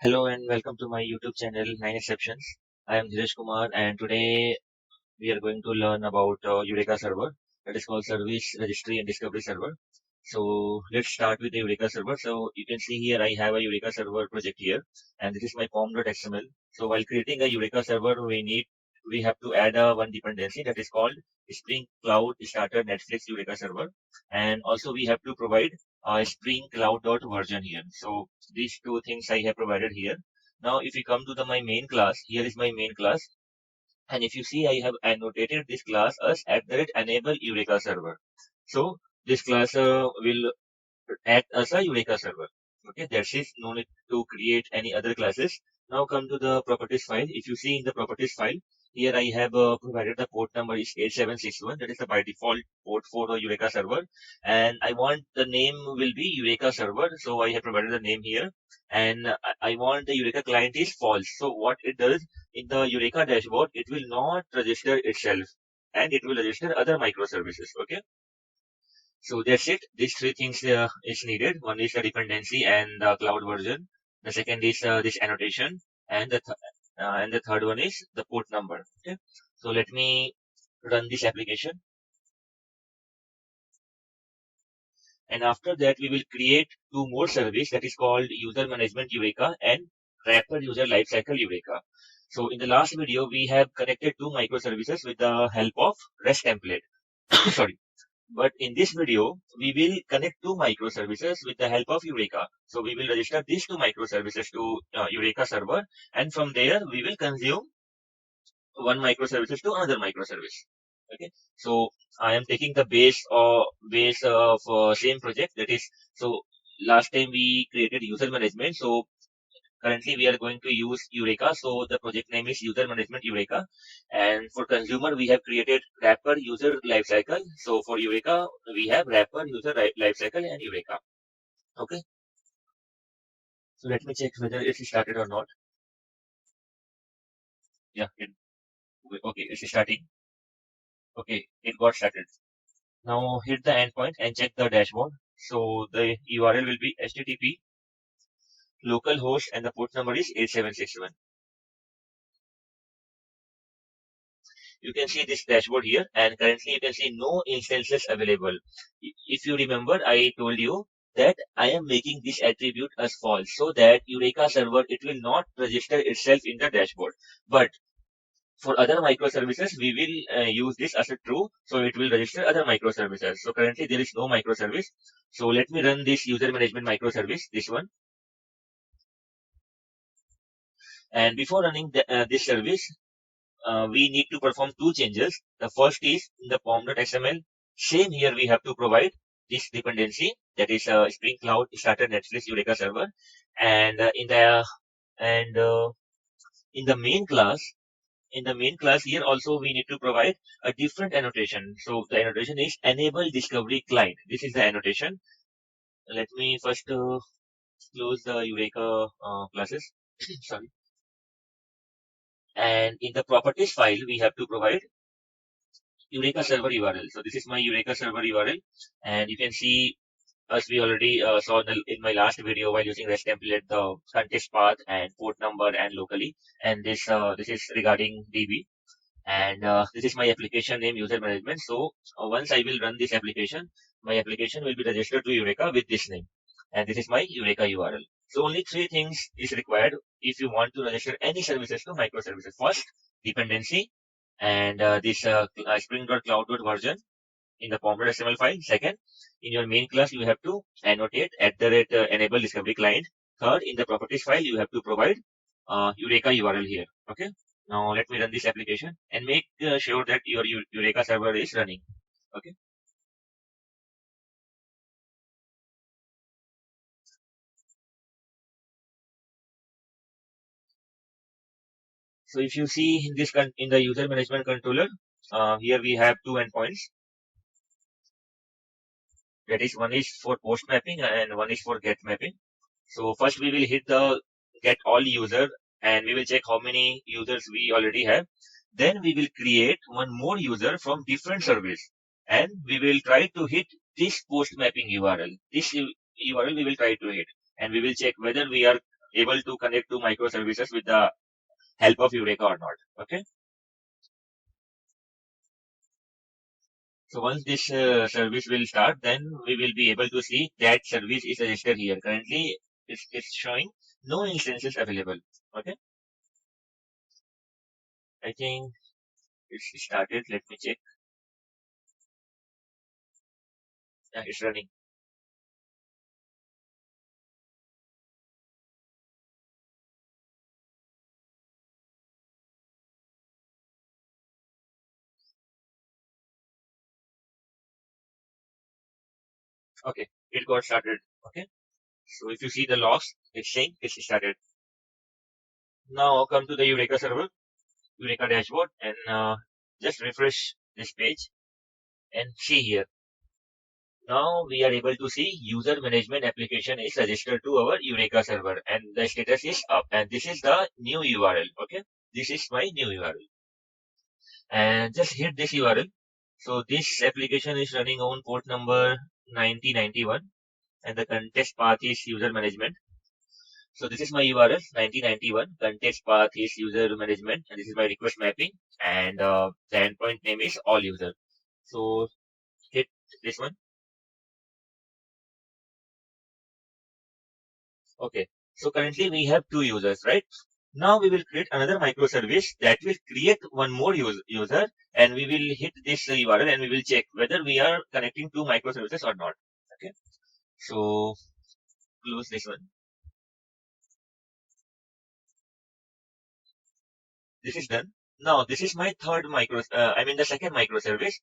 Hello and welcome to my YouTube channel 9 Exceptions. I am Dhiresh Kumar and today we are going to learn about Eureka server, that is called Service Registry and Discovery Server. So let's start with the Eureka server. So you can see here I have a Eureka server project here and this is my pom.xml. So while creating a Eureka server we have to add one dependency that is called Spring Cloud Starter Netflix Eureka server, and also we have to provide Spring Cloud version here. So these two things I have provided here. Now if we come to my main class, here is my main class, and if you see, I have annotated this class as @enable Eureka server. So this class will act as a Eureka server. Okay, that's it. No need to create any other classes. Now come to the properties file. If you see in the properties file, here I have provided the port number is 8761. That is the by default port for the Eureka server. And I want the name will be Eureka server. So I have provided the name here. And I want the Eureka client is false. So what it does in the Eureka dashboard, it will not register itself and it will register other microservices. Okay. So that's it. These three things is needed. One is the dependency and the cloud version. The second is this annotation, and the third one is the port number. Okay. So let me run this application, and after that we will create two more service that is called User Management Eureka and Wrapper User Lifecycle Eureka. So in the last video we have connected two microservices with the help of REST template. Sorry. But in this video, we will connect two microservices with the help of Eureka. So we will register these two microservices to Eureka server, and from there we will consume one microservices to another microservice. Okay. So I am taking the base of same project. That is, so last time we created user management. So currently, we are going to use Eureka. So the project name is User Management Eureka. And for consumer, we have created Wrapper User Lifecycle. So for Eureka, we have Wrapper User Lifecycle and Eureka. Okay. So let me check whether it's started or not. Yeah. Okay. It's starting. Okay. It got started. Now hit the endpoint and check the dashboard. So the URL will be HTTP localhost and the port number is 8761. You can see this dashboard here, and currently you can see no instances available. If you remember, I told you that I am making this attribute as false so that Eureka server, it will not register itself in the dashboard. But for other microservices, we will use this as a true, so it will register other microservices. So currently there is no microservice. So let me run this user management microservice, this one. And before running this service, we need to perform two changes. The first is in the pom.xml. Same here we have to provide this dependency, that is Spring Cloud Starter Netflix Eureka server, and and in the main class. In the main class here also we need to provide a different annotation. So the annotation is enable discovery client. This is the annotation. Let me first close the Eureka classes. Sorry. And in the properties file we have to provide Eureka server URL. So this is my Eureka server URL, and you can see, as we already saw in my last video, while using REST template, the context path and port number and locally. And this is regarding DB, and this is my application name user management. So once I will run this application, my application will be registered to Eureka with this name, and this is my Eureka URL. So only three things is required if you want to register any services to microservices. First, dependency, and this Spring.Cloud version in the pom.xml file. Second, in your main class, you have to annotate @enable discovery client. Third, in the properties file, you have to provide Eureka URL here. Okay. Now let me run this application and make sure that your Eureka server is running. Okay. So if you see in in the user management controller, here we have two endpoints. That is, one is for post mapping and one is for get mapping. So first we will hit the get all user and we will check how many users we already have. Then we will create one more user from different service and we will try to hit this post mapping URL. This URL we will try to hit and we will check whether we are able to connect to microservices with the help of Eureka or not. Okay. So once this service will start, then we will be able to see that service is registered here. Currently, it's showing no instances available. Okay. I think it's started. Let me check. Yeah, it's running. Okay. It got started. Okay. So if you see the logs, it's saying it's started. Now come to the Eureka server, Eureka dashboard, and just refresh this page and see here. Now we are able to see user management application is registered to our Eureka server and the status is up. And this is the new URL. Okay. This is my new URL. And just hit this URL. So this application is running on port number 9091 and the context path is user management. So this is my URL 9091. Context path is user management and this is my request mapping and the endpoint name is all user. So hit this one. Okay. So currently we have two users, right? Now we will create another microservice that will create one more user and we will hit this URL and we will check whether we are connecting two microservices or not. Okay. So close this one. This is done. Now this is my the second microservice.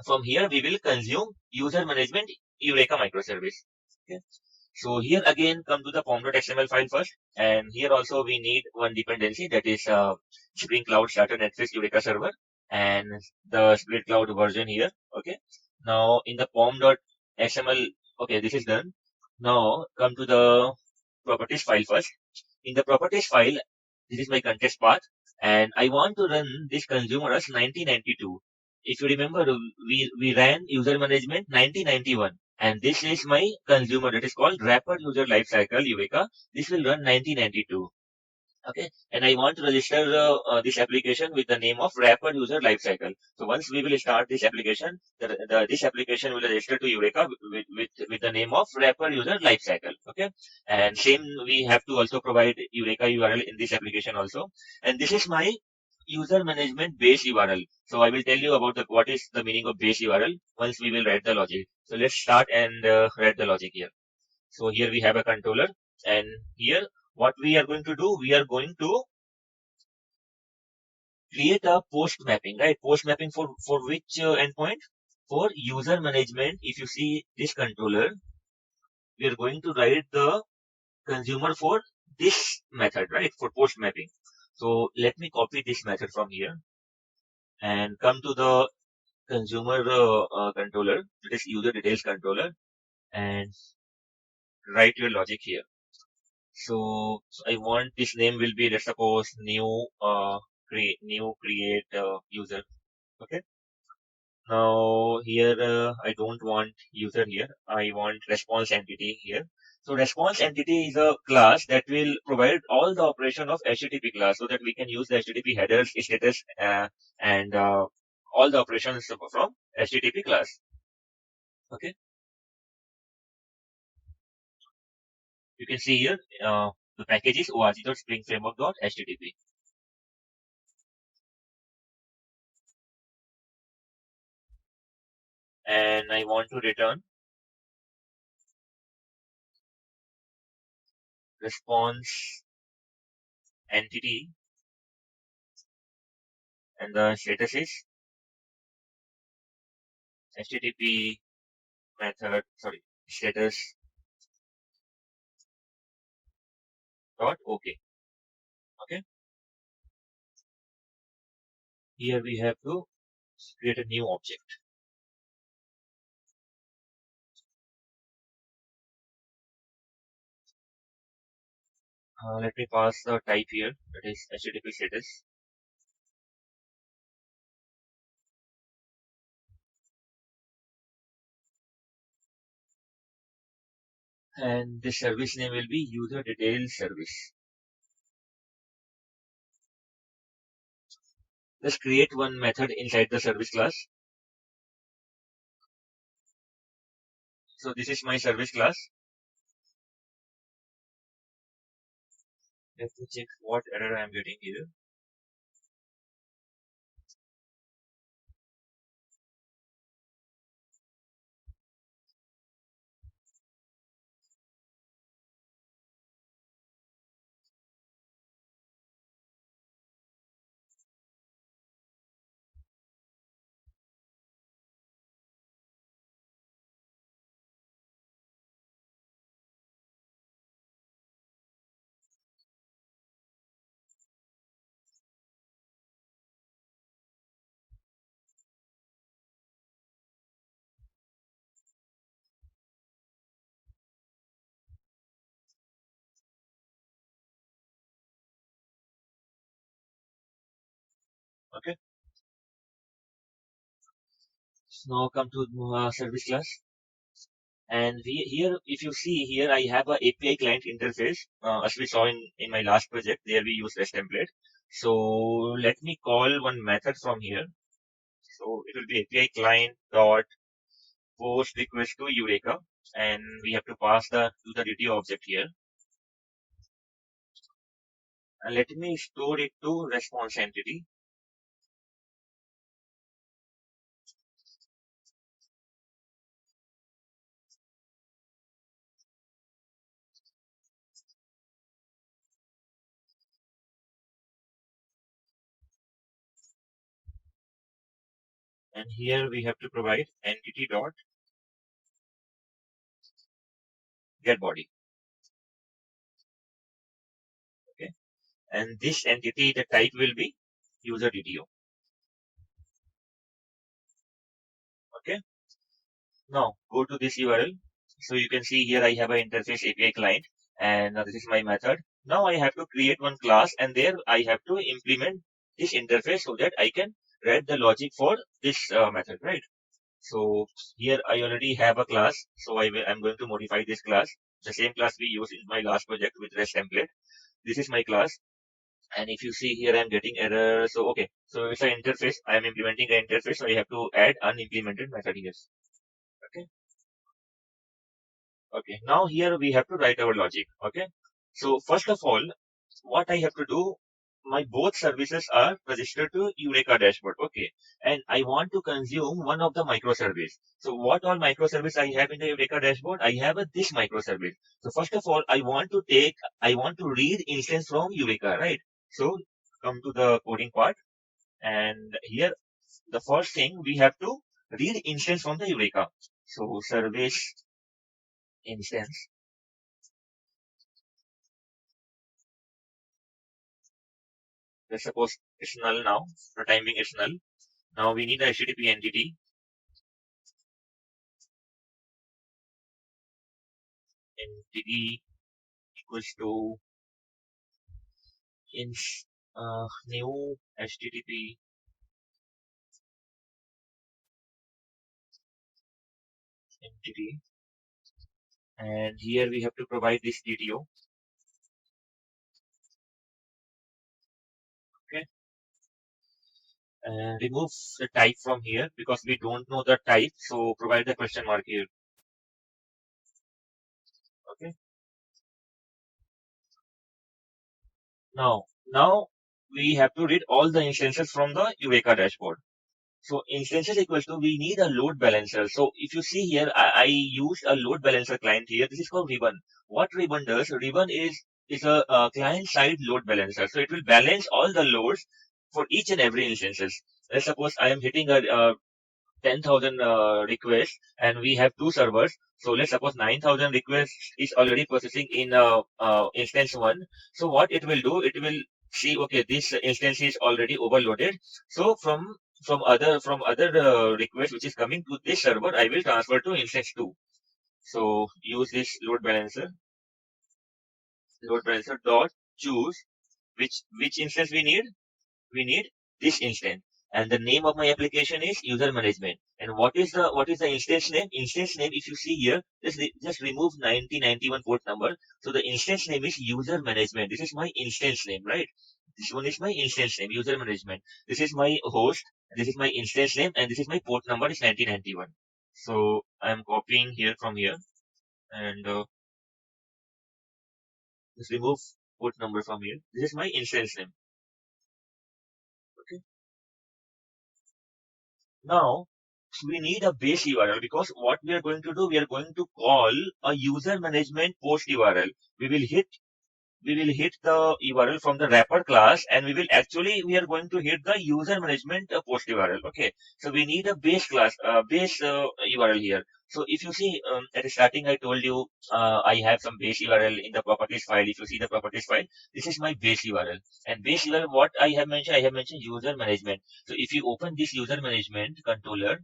From here we will consume user management Eureka microservice. Okay. So here again come to the pom.xml file first, and here also we need one dependency that is Spring Cloud Starter Netflix Eureka server and the Spring Cloud version here. Okay. Now in the pom.xml, okay, this is done. Now come to the properties file first. In the properties file, this is my context path, and I want to run this consumer as 1992. If you remember, we ran user management 1991 and this is my consumer that is called wrapper user lifecycle Eureka. This will run 1992. Okay, and I want to register this application with the name of wrapper user lifecycle. So once we will start this application, this application will register to Eureka with the name of wrapper user lifecycle. Okay, and same we have to also provide Eureka URL in this application also. And this is my user management base URL. So I will tell you about what is the meaning of base URL once we will write the logic. So let's start and write the logic here. So here we have a controller and here what we are going to do, we are going to create a post mapping, right? Post mapping for which endpoint? For user management. If you see this controller, we are going to write the consumer for this method, right? For post mapping. So let me copy this method from here and come to the consumer controller, that is user details controller, and write your logic here. So I want this name will be, let's suppose, create user. Okay. Now here I don't want user here. I want response entity here. So response entity is a class that will provide all the operation of HTTP class so that we can use the HTTP headers, status, and all the operations from HTTP class. Okay. You can see here the package is org.springframework.http. And I want to return response entity and the status is HTTP method, sorry, status dot OK. Okay. Here we have to create a new object. Let me pass the type here, that is HTTP status. and this service name will be user detail service. Let's create one method inside the service class. So this is my service class. Let me check what error I am getting here. Okay. So now come to service class. And here, if you see here, I have a API client interface, as we saw in my last project. There we use REST template. So let me call one method from here. So it will be API client dot post request to Eureka, and we have to pass the to the DTO object here. And let me store it to response entity. And here we have to provide entity dot get body. Okay. And this entity, the type will be user DTO. Okay. Now go to this URL. So you can see here I have an interface API client, and this is my method. Now I have to create one class, and there I have to implement this interface so that I can write the logic for this method, right? So here I already have a class, so I'm going to modify this class, the same class we used in my last project with REST template. This is my class, and if you see here I'm getting error. So okay, so it's an interface. I am implementing an interface, so I have to add unimplemented method here. Okay. Okay, now here we have to write our logic. Okay, so first of all, what I have to do, my both services are registered to Eureka dashboard. Okay, and I want to consume one of the microservice. So what all microservice I have in the Eureka dashboard? I have this microservice. So first of all, I want to read instance from Eureka, right? So come to the coding part, and here the first thing we have to read instance from the Eureka. So service instance. Let's suppose it's null now. For time being, it's null. Now we need the HTTP entity. Entity equals to ins new HTTP entity. And here we have to provide this DTO. Okay. And remove the type from here because we don't know the type. So provide the question mark here. Okay. Now we have to read all the instances from the Eureka dashboard. So instances equals to we need a load balancer. So if you see here, I used a load balancer client here. This is called Ribbon. What Ribbon does? Ribbon is a client side load balancer. So it will balance all the loads for each and every instances. Let's suppose I am hitting a 10,000 requests, and we have two servers. So let's suppose 9,000 requests is already processing in instance one. So what it will do, it will see, okay, this instance is already overloaded. So from other requests which is coming to this server, I will transfer to instance two. So use this load balancer dot choose which instance we need. We need this instance. and the name of my application is user management. And what is the instance name? Instance name, if you see here, just remove 9091 port number. So the instance name is user management. This is my instance name, right? This one is my instance name, user management. This is my host. This is my instance name, and this is my port number is 9091. So I'm copying here from here, and just remove port number from here. This is my instance name. Okay. Now, we need a base URL, because what we are going to do, we are going to call a user management post URL. We will hit the URL from the wrapper class, and we are going to hit the user management post URL. Okay. So we need a base class, base URL here. So if you see, at the starting, I told you, I have some base URL in the properties file. If you see the properties file, this is my base URL. And base URL, what I have mentioned user management. So if you open this user management controller,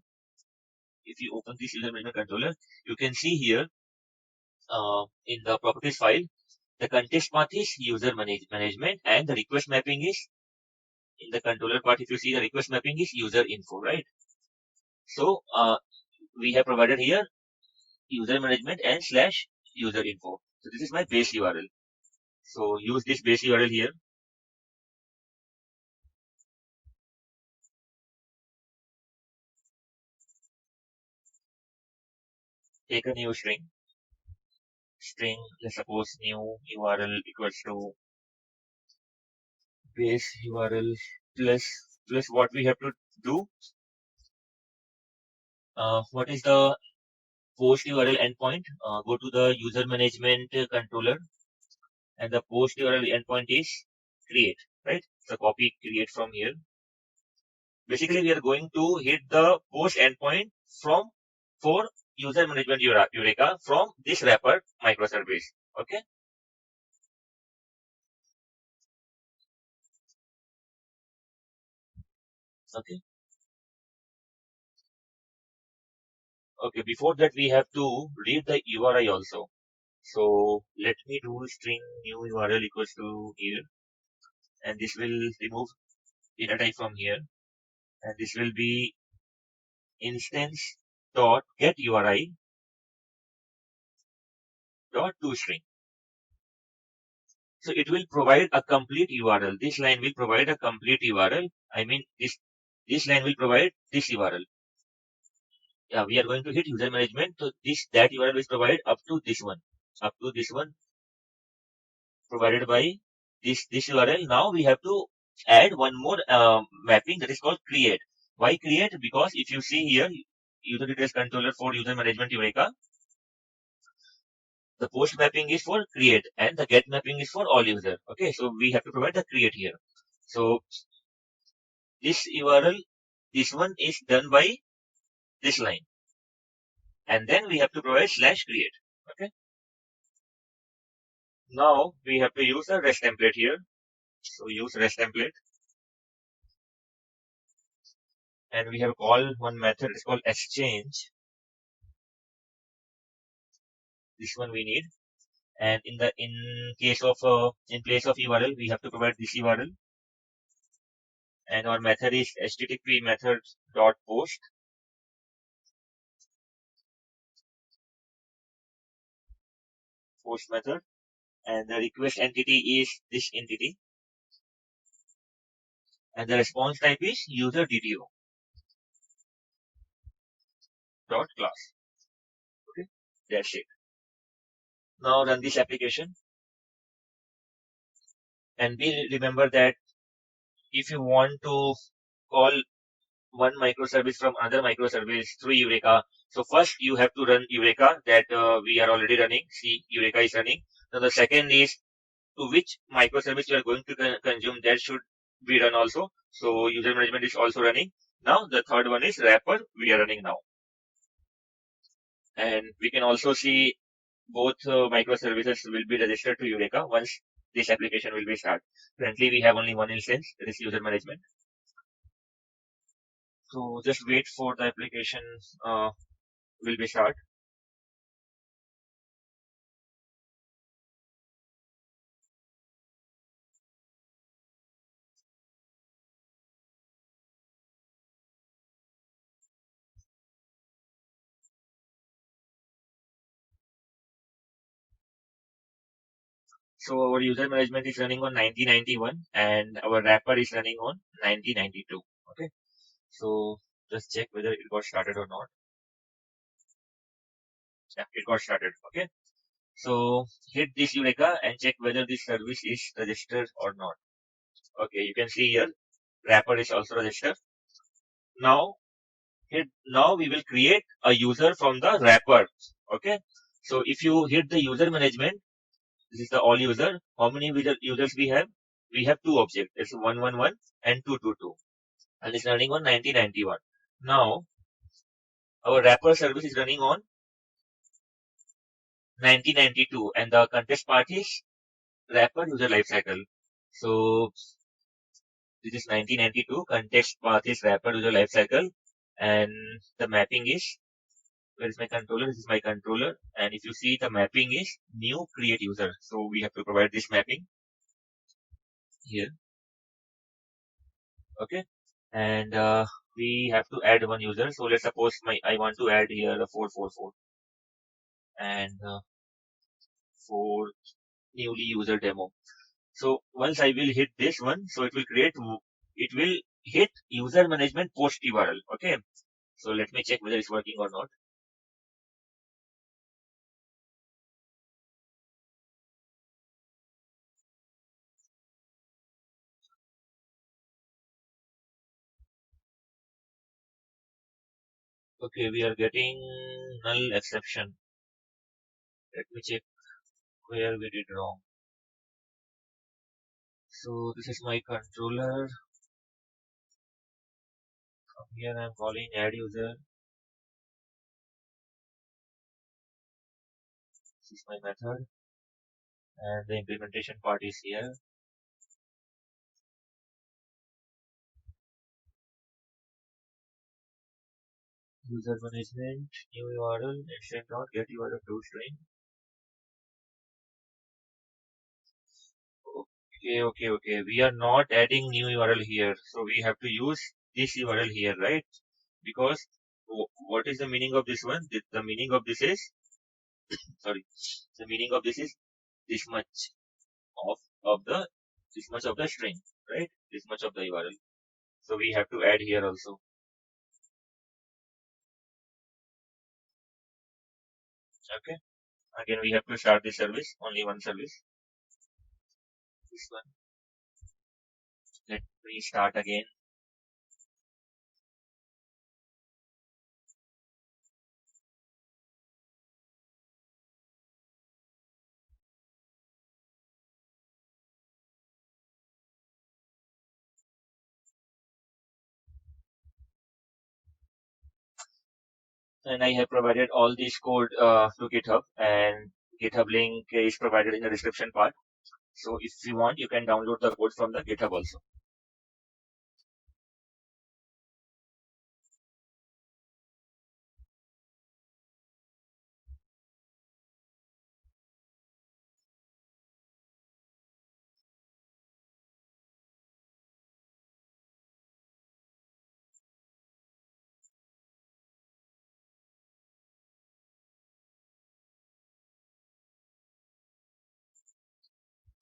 you can see here, in the properties file, the context path is user management, and the request mapping is in the controller part. If you see, the request mapping is user info, right? So we have provided here user management and slash user info. So this is my base URL. So use this base URL here. Take a new string. Let's suppose new URL equals to base URL plus what we have to do. What is the post URL endpoint? Go to the user management controller, and the post URL endpoint is create, right? So copy create from here. Basically, we are going to hit the post endpoint from for user management Eureka from this wrapper microservice. Okay. Okay. Okay. Before that, we have to read the URI also. So let me do string new URL equals to here, and this will remove data type from here, and this will be instance dot get URI dot toString. So it will provide a complete URL. This line will provide a complete URL. I mean, this line will provide this URL. Yeah, we are going to hit user management. So that URL is provided up to this one, provided by this URL. Now we have to add one more mapping, that is called create. Why create? Because if you see here, user details controller for user management Eureka, the post mapping is for create, and the get mapping is for all user. Okay, so we have to provide the create here. So this URL, this one is done by this line, and then we have to provide slash create. Okay. Now we have to use a REST template here. So use REST template, and we have called one method. It's called exchange. This one we need, and in case of in place of URL, we have to provide this URL, and our method is http method dot post method, and the request entity is this entity, and the response type is user DTO dot class. Okay, that's it. Now run this application, and we remember that if you want to call one microservice from another microservice through Eureka, so first you have to run Eureka that we are already running. See, Eureka is running. Now the second is to which microservice you are going to consume, that should be run also. So user management is also running. Now the third one is wrapper, we are running now. And we can also see both microservices will be registered to Eureka once this application will be started. Currently, we have only one instance, that is user management. So just wait for the application will be start. So our user management is running on 1991 and our wrapper is running on 1992. Okay. So just check whether it got started or not. Yeah, it got started. Okay. So hit this Eureka and check whether this service is registered or not. Okay, you can see here wrapper is also registered. Now now we will create a user from the wrapper. Okay. So if you hit the user management, this is the all user. How many users we have? We have two objects. It's 111 and 222. And it's running on 1991. Now our wrapper service is running on 1992 and the contest part is wrapper user lifecycle. So this is 1992, context path is wrapper user lifecycle, and the mapping is, where is my controller? This is my controller, and if you see the mapping is new create user. So we have to provide this mapping here, okay, and we have to add one user. So let's suppose I want to add here a 444 and for newly user demo. So once I will hit this one, so it will hit user management post URL. Okay. So let me check whether it's working or not. Okay, we are getting null exception. Let me check where we did wrong. So this is my controller. From here I'm calling add user. This is my method. And the implementation part is here. User management, new URL, instant dot get URL to string. Okay. We are not adding new URL here. So we have to use this URL here, right? Because what is the meaning of this one? The meaning of this is, sorry, the meaning of this is this much of, of the, this much of the string, right? This much of the URL. So we have to add here also. Okay. Again, we have to start the service, only one service. This one. Let me start again. And I have provided all this code to GitHub, and GitHub link is provided in the description part. So if you want, you can download the code from the GitHub also.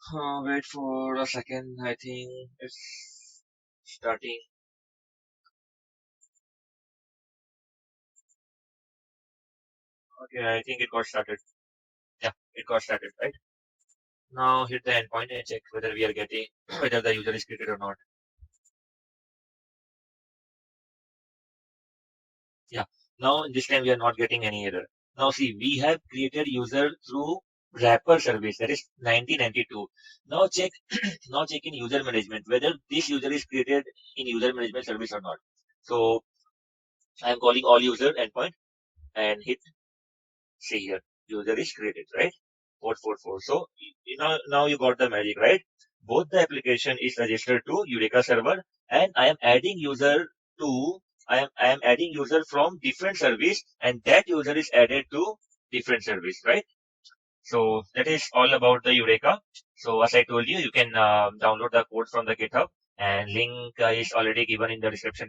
Wait for a second. I think it's starting. Okay, I think it got started. Yeah, it got started, right? Now hit the endpoint and check whether we are getting, whether the user is created or not. Yeah. Now this time we are not getting any error. Now see, we have created user through wrapper service, that is 1992. Now check, now check in user management whether this user is created in user management service or not. So I am calling all user endpoint and hit, see here, user is created, right? 444. So now you got the magic, right? Both the application is registered to Eureka server, and I am adding user to, I am adding user from different service, and that user is added to different service, right? So that is all about the Eureka. So as I told you, you can download the code from the GitHub, and link is already given in the description